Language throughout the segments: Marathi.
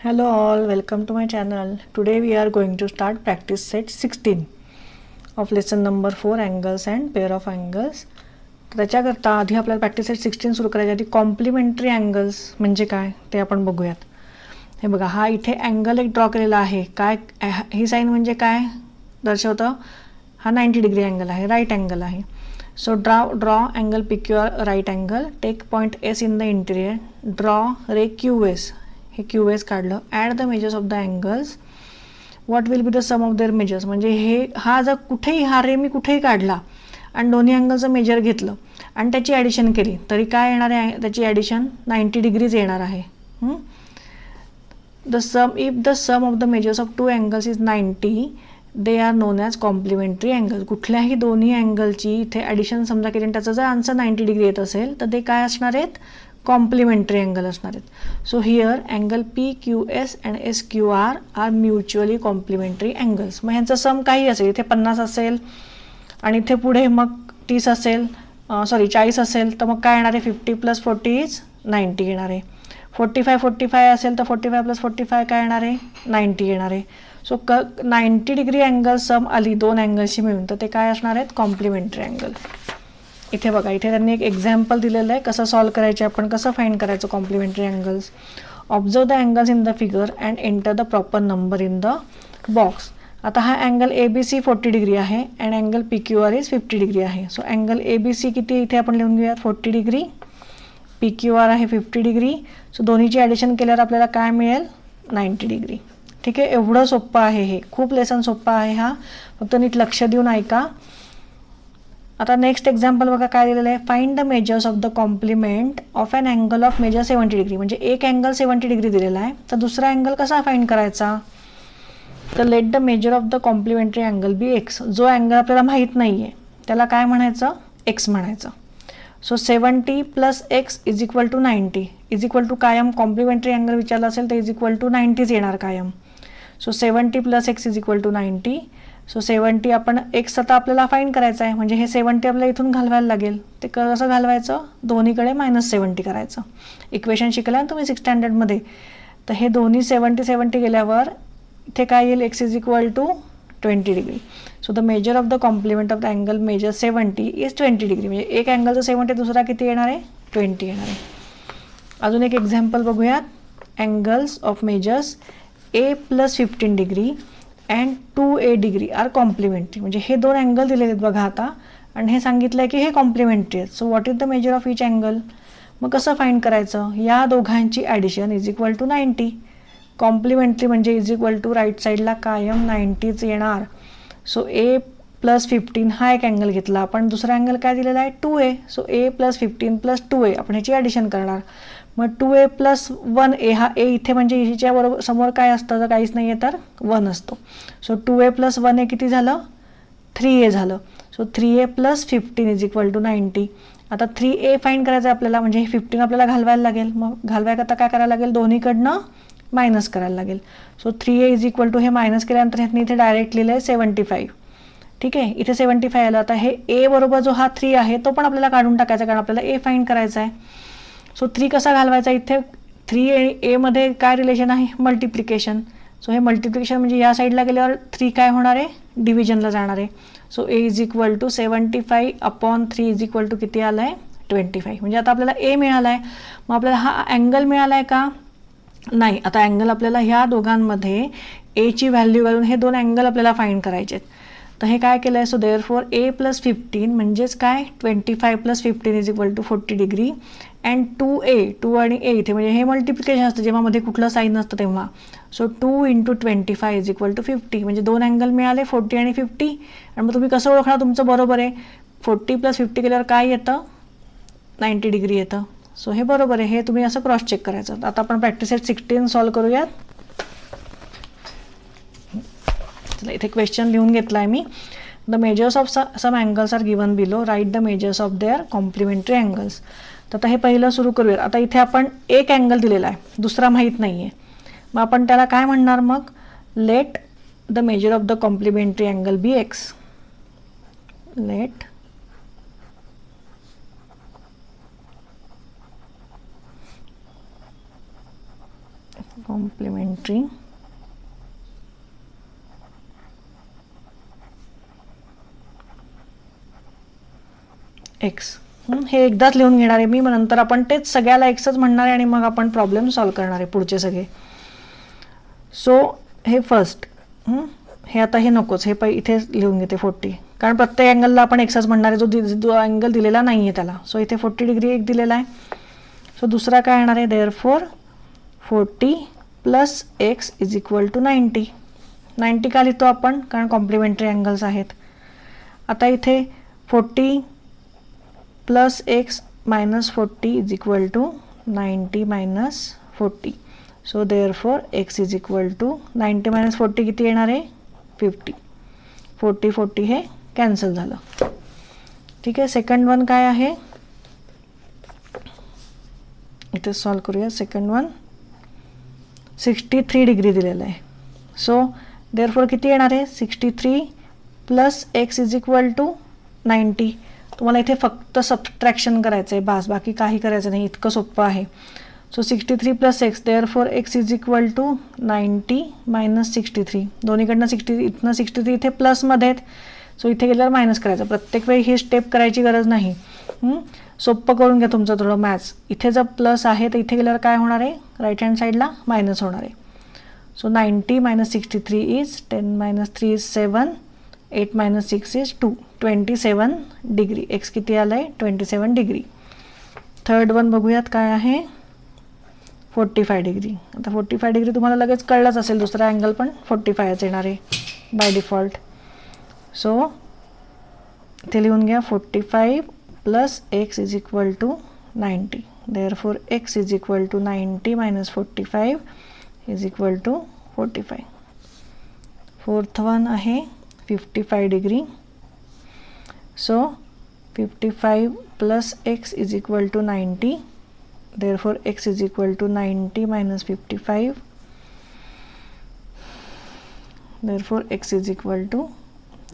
Hello all, welcome to my channel. Today we are going to start practice set 16 of lesson number 4 angles and pair of angles. त्याच्याकरता आधी आपल्याला प्रॅक्टिस सेट 16 सुरू करायच्या आधी कॉम्प्लिमेंटरी अँगल्स म्हणजे काय ते आपण बघूयात. हे बघा, हा इथे अँगल एक ड्रॉ केलेला आहे. काय ही साइन म्हणजे काय दर्शवतं? हा 90 डिग्री अँगल आहे, राईट अँगल आहे. So draw angle PQR right angle. Take point S in the interior. Draw ray QS. हे QS काढलं. Add the measures of the angles. What will be the sum of their measures. म्हणजे हा जर कुठेही हा रे मी कुठेही काढला आणि दोन्ही अँगलचं मेजर घेतलं आणि त्याची ॲडिशन केली तरी काय येणार आहे? त्याची ॲडिशन 90 डिग्रीज येणार आहे. If the sum of the measures of two angles is 90 they are known as complementary angle. कुठल्याही दोन्ही अँगलची इथे ॲडिशन समजा केली आणि त्याचं जर आन्सर 90 डिग्री येत असेल तर ते काय असणार आहेत? कॉम्प्लिमेंटरी अँगल असणार आहेत. So here angle PQS and SQR are mutually complementary angles. मग ह्यांचं सम काही असेल, इथे 50 असेल आणि इथे पुढे मग 30 असेल, 40 असेल तर मग काय येणार आहे? 50 + 40 इज 90 येणार आहे. 45 असेल तर 45 + 45 काय येणार आहे? 90 येणार आहे. सो 90 डिग्री अँगल सम आली दोन अँगल्सची मिळून तर ते काय असणार आहेत? Complementary angle. इथे बघा, इथे त्यांनी एक एक्झाम्पल दिलेलं आहे कसं सॉल्व करायचे, आपण कसं फाइंड करायचं complementary angles. Observe the angles in the figure and enter the proper number in the box. आता हा अँगल ABC 40 डिग्री आहे and angle PQR is 50 degree आहे. सो अँगल ABC किती इथे आपण लिहून घेऊयात? 40 डिग्री. PQR आहे 50 डिग्री. सो दोन्हीची ॲडिशन केल्यावर आपल्याला काय मिळेल? 90 डिग्री. ठीक आहे, एवढं सोपं आहे हे. खूप लेसन सोपं आहे हा, फक्त नीट लक्ष देऊन ऐका. आता नेक्स्ट एक्झाम्पल बघा काय दिलेलं आहे. Find the measures of the complement of an angle of measure 70 degree. म्हणजे एक अँगल 70 डिग्री दिलेला आहे तर दुसरा अँगल कसा फाइंड करायचा? तर let the measure of the complementary angle be X. जो अँगल आपल्याला माहीत नाही आहे त्याला काय म्हणायचं? X म्हणायचं. So 70 + X is equal to 90 is equal to कायम कॉम्प्लिमेंटरी अँगल विचारला असेल तर इज इक्वल टू 90 येणार कायम. So 70 + X is equal to 90. So 70 आपण X आता आपल्याला फाइंड करायचं आहे म्हणजे हे 70 आपल्याला इथून घालवायला लागेल. ते कसं घालवायचं? दोन्हीकडे -70 करायचं. इक्वेशन शिकला ना तुम्ही 6th स्टँडर्डमध्ये. तर हे दोन्ही 70 गेल्यावर इथे काय येईल? X is equal to 20 degree. So the measure of the complement of the angle measure 70 is 20 degree. म्हणजे एक अँगलचं 70 दुसरा किती येणार आहे? 20 येणार आहे. अजून एक एक्झाम्पल बघूयात. Angles of measures A + 15 degree and 2A degree are complementary. म्हणजे हे दोन अँगल दिलेले आहेत बघा आता आणि हे सांगितलं आहे की हे कॉम्प्लिमेंटरी आहेत. So what is the measure of each angle. मग कसं फाइंड करायचं? या दोघांची addition is equal to 90. Complementary म्हणजे इज इक्वल टू राईट साईडला कायम 90च येणार. सो A + 15 हा एक अँगल घेतला आपण. दुसरा अँगल काय दिलेला आहे? 2A. सो A + 15 + 2A आपण ह्याची ॲडिशन करणार. मग 2A + 1A हा A इथे म्हणजे हिच्या बरोबर समोर काय असतं? जर काहीच नाही आहे तर 1 असतो. सो 2A + 1A किती झालं? 3A झालं. So 3A + 15 is equal to 90. आता 3A फाइंड करायचं आहे आपल्याला म्हणजे हे 15 आपल्याला घालवायला लागेल. मग घालवायकरता काय करायला लागेल? दोन्हीकडनं मायनस करायला लागेल. So 3A is equal to हे मायनस केल्यानंतर ह्यातनी इथे डायरेक्ट लिहिलं आहे 75. ठीक आहे, इथे 75 आलं. आता हे A बरोबर जो हा 3 आहे तो पण आपल्याला काढून टाकायचा कारण आपल्याला A फाइंड करायचा आहे. सो 3 कसा घालवायचा? इथे 3 आणि A मध्ये काय रिलेशन आहे? मल्टिप्लिकेशन. सो हे मल्टिप्लिकेशन म्हणजे या साईडला गेल्यावर 3 काय होणार आहे? डिव्हिजनला जाणार आहे. So A is equal to 75/3 is equal to किती आलं आहे? 25. म्हणजे आता आपल्याला A मिळाला आहे. मग आपल्याला हा अँगल मिळाला आहे का? नाही. आता अँगल आपल्याला ह्या दोघांमध्ये Aची व्हॅल्यू घालून हे दोन अँगल आपल्याला फाइंड करायचे आहेत. तर हे काय केलं आहे? सो देअरफॉर A + 15 म्हणजेच काय? 25 + 15 is equal to 40 degree and 2 आणि A इथे म्हणजे हे मल्टिप्लिकेशन असतं जेव्हा मध्ये कुठलं साईन नसतं तेव्हा. So 2 × 25 is equal to 50. म्हणजे दोन अँगल मिळाले 40 आणि 50. आणि मग तुम्ही कसं ओळखणार तुमचं बरोबर आहे? 40 + 50 केल्यावर काय येतं? 90 डिग्री येतं. सो हे बरोबर आहे. हे तुम्ही असं क्रॉस चेक करायचं. आता आपण प्रॅक्टिस सेट 16 सॉल्व करूयात. चला, इथे क्वेश्चन लिहून घेतला आहे मी. The measures of some angles are given below. Write the measures of their complementary angles. तर आता हे पहिलं सुरू करूयात. आता इथे आपण एक अँगल दिलेला आहे, दुसरा माहीत नाही आहे. मग आपण त्याला काय म्हणणार? मग let the measure of the complementary angle be X. Let complementary x. हे एकदाच लिहून घेणार आहे मी, मग नंतर आपण तेच सगळ्याला एक्सच म्हणणार आहे आणि मग आपण प्रॉब्लेम सॉल्व्ह करणार आहे पुढचे सगळे. सो हे फर्स्ट, हे आता हे नकोच, हे इथे लिहून घेते 40, कारण प्रत्येक अँगलला आपण एक्सच म्हणणार आहे, जो अँगल दिलेला नाही आहे त्याला. सो इथे 40 डिग्री एक दिलेला आहे. सो दुसरा काय येणार आहे, therefore 40 plus x is equal to 90. 90 का लिहितो आपण, कारण कॉम्प्लिमेंटरी अँगल्स आहेत. आता इथे 40 plus x minus 40 is equal to 90 minus 40. So therefore x is equal to 90 minus 40 किती येणार आहे, 50. 40 40 हे कॅन्सल झालं. ठीक आहे. सेकंड वन काय आहे, इथे सॉल्व करूया. सेकंड वन 63 डिग्री दिलेलं आहे. सो देअरफॉर किती येणार आहे, 63 plus x is equal to 90. तुम्हाला इथे फक्त सबट्रॅक्शन करायचं आहे बास, बाकी काही करायचं नाही, इतकं सोपं आहे. So 63 plus x, therefore x is equal to 90 minus 63. दोन्हीकडनं 60, इथनं 63 इथे प्लसमध्ये आहेत. सो इथे गेल्यावर मायनस करायचं. प्रत्येक वेळी ही स्टेप करायची गरज नाही. सोपं करून घ्या तुमचं थोडं मॅथ्स. इथे जर प्लस आहे तर इथे गेल्यावर काय होणार आहे, राईट हँड साईडला मायनस होणार आहे. So 90 minus 63 is 10 minus 3 is 7, 8 minus 6 is 2, 27 degree. X किती आलं आहे, 27 डिग्री. थर्ड वन बघूयात काय आहे, 45 डिग्री. आता 45 डिग्री तुम्हाला लगेच कळलंच असेल, दुसरा अँगल पण 45च येणार आहे बाय डिफॉल्ट. सो इथे लिहून घ्या 45 plus x is equal to 90. Therefore x is equal to 90 minus 45 is equal to 45. Fourth one आहे 55 degree. So 55 plus x is equal to 90. Therefore x is equal to 90 minus 55. Therefore x is equal to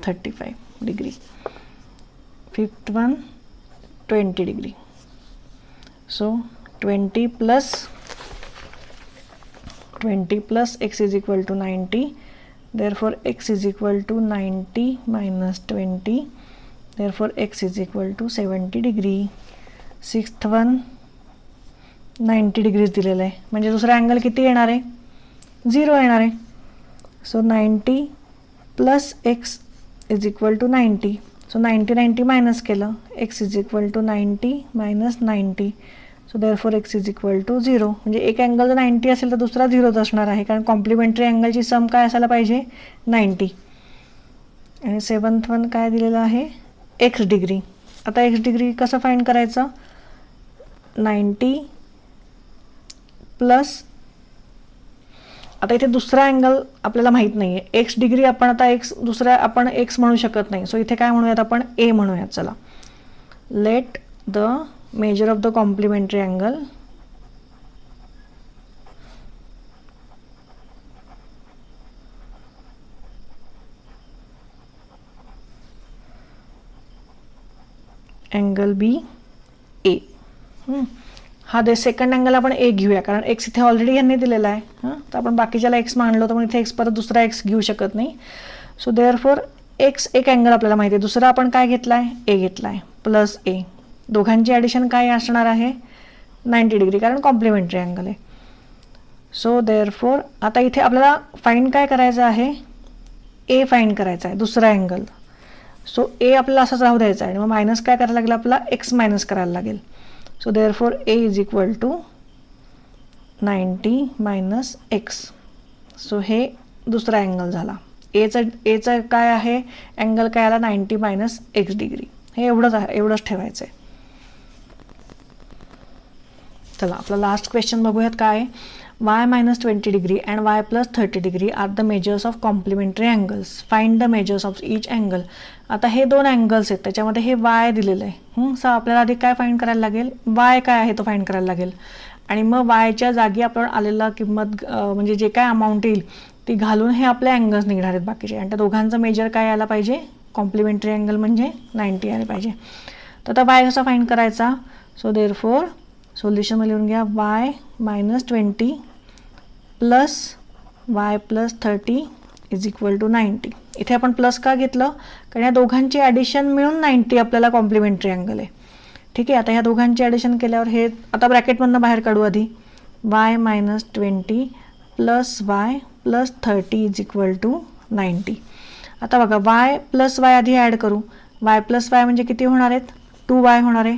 35 degree. Fifth one 20 degree. So 20 plus x is equal to 90. Therefore x is equal to 90 minus 20. Therefore x is equal to 70 degree. Sixth one 90 degrees दिलेलं आहे, म्हणजे दुसरा अँगल किती येणार आहे, 0 येणार आहे. So 90 plus x is equal to 90. So 90 minus केलं, x is equal to 90 minus 90. So therefore x is equal to 0. म्हणजे एक अँगल जर 90 असेल तर दुसरा 0च असणार आहे, कारण कॉम्प्लिमेंटरी अँगलची सम काय असायला पाहिजे, 90. आणि सेवन्थ वन काय दिलेलं आहे, एक्स डिग्री. आता एक्स डिग्री कसं फाइंड करायचं, 90 प्लस, आता इथे दुसरा अँगल आपल्याला माहीत नाही आहे, एक्स डिग्री आपण आता एक्स दुसरा आपण एक्स म्हणू शकत नाही. सो इथे काय म्हणूयात आपण, ए म्हणूयात. चला, let the measure of the complementary angle angle be A. हा दे सेकंड अँगल आपण ए घेऊया, कारण एक्स इथे ऑलरेडी यांनी दिलेला आहे. तर आपण बाकीच्याला एक्स मानलो तर मग इथे एक्स परत दुसरा एक्स घेऊ शकत नाही. सो देअरफॉर एक्स एक अँगल आपल्याला माहिती आहे, दुसरा आपण काय घेतला आहे, ए घेतला आहे, प्लस ए. दोघांची ॲडिशन काय असणार आहे, 90 डिग्री, कारण कॉम्प्लिमेंटरी अँगल आहे. सो देअरफॉर आता इथे आपल्याला फाइंड काय करायचं आहे, ए फाइंड करायचा आहे, दुसरा अँगल. सो ए आपल्याला असंच राहू द्यायचा आहे आणि मग मायनस काय करायला लागेल, आपल्याला एक्स मायनस करायला लागेल. So therefore a is equal to 90 minus x. So हे दुसरा अँगल झाला. एचं काय आहे, अँगल काय आला, 90 मायनस एक्स डिग्री. हे एवढंच आहे, एवढंच ठेवायचं आहे. चला आपला लास्ट क्वेश्चन बघूयात काय आहे. y minus 20 degree and y plus 30 degree are the measures of complementary angles. Find the measures of each angle. आता हे दोन अँगल्स आहेत, त्याच्यामध्ये हे y दिलेलं आहे. सो आपल्याला आधी काय फाइंड करायला लागेल, y काय आहे तो फाइंड करायला लागेल. आणि मग yच्या जागी आपण आलेला किंमत म्हणजे जे काय अमाऊंट येईल ती घालून हे आपले अँगल्स निघणार आहेत बाकीचे. आणि त्या दोघांचं मेजर काय यायला पाहिजे, कॉम्प्लिमेंटरी अँगल म्हणजे 90 यायला पाहिजे. तर आता y कसा फाइंड करायचा. सो देअरफॉर सोल्युशनमध्ये लिहून घ्या y minus 20 plus y plus 30 is equal to 90. इथे आपण प्लस का घेतलं, कारण या दोघांची ॲडिशन मिळून 90 आपल्याला कॉम्प्लिमेंटरी अँगल आहे. ठीक आहे, आता ह्या दोघांची ॲडिशन केल्यावर हे आता ब्रॅकेटमधनं बाहेर काढू आधी. Y minus 20 plus y plus 30 is equal to 90. आता बघा वाय प्लस वाय आधी ॲड करू. वाय प्लस वाय म्हणजे किती होणार आहेत, 2y होणार आहे.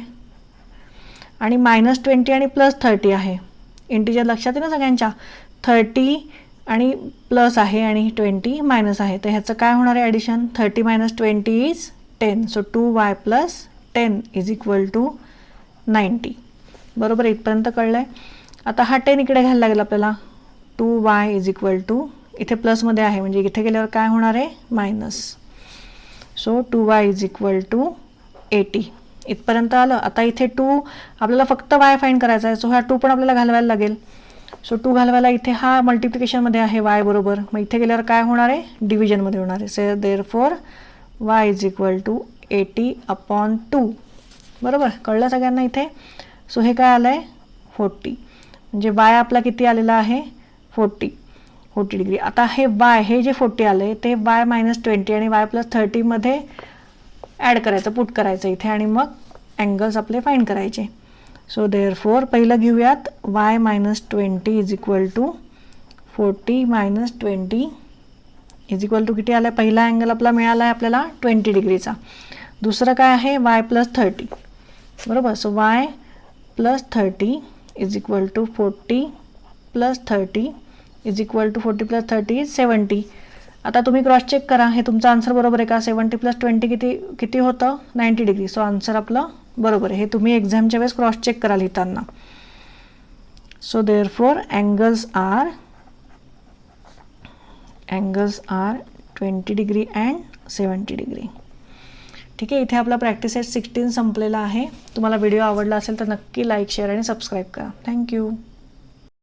आणि मायनस 20 आणि प्लस 30 आहे, इंटिजर लक्षात आहे ना सगळ्यांच्या. 30 आणि प्लस आहे आणि 20 मायनस आहे, तर ह्याचं काय होणार आहे addition. 30 minus 20 is 10. So 2y plus 10 is equal to 90. बरोबर, इथपर्यंत कळलं आहे. आता हा 10 इकडे घ्यायला लागेल आपल्याला. 2y इज इक्वल टू, इथे प्लसमध्ये आहे म्हणजे इथे गेल्यावर काय होणार आहे minus. So 2y is equal to 80. इथपर्यंत आलं. आता इथे 2 आपल्याला फक्त y फाइंड करायचा आहे. सो हा 2 पण आपल्याला घालवायला लागेल. सो 2 घालवायला इथे हा मल्टिप्लिकेशनमध्ये आहे y बरोबर, मग इथे गेल्यावर काय होणार आहे डिव्हिजनमध्ये होणार आहे. So therefore y is equal to 80/2. बरोबर, कळलं सगळ्यांना इथे. सो हे काय आलं आहे 40, म्हणजे y आपला किती आलेला आहे 40 डिग्री. आता हे y हे जे 40 आलं आहे ते y मायनस 20 आणि y प्लस 30 मध्ये ॲड करायचं, पुट करायचं इथे, आणि मग अँगल्स आपले फाइंड करायचे. सो देअरफॉर पहिलं घेऊयात y minus 20 is equal to 40 minus 20 is equal to किती आलं आहे, पहिला अँगल आपला मिळाला आहे आपल्याला 20 डिग्रीचा. दुसरं काय आहे y प्लस 30. बरोबर, so y plus 30 is equal to 40 plus 30 is equal to 40 plus 30 is 70. आता तुम्ही क्रॉस चेक करा, हे तुमचं आन्सर बरोबर आहे का. 70 प्लस 20 किती होतं 90 डिग्री. सो आन्सर आपलं बरोबर आहे. हे तुम्ही एक्झामच्या वेळेस क्रॉस चेक करा लिहिताना. So therefore angles are 20 degree and 70 degree. ठीक आहे, इथे आपला प्रॅक्टिस सेट 16 संपलेला आहे. तुम्हाला व्हिडिओ आवडला असेल तर नक्की लाईक, शेअर आणि सबस्क्राईब करा. थँक्यू.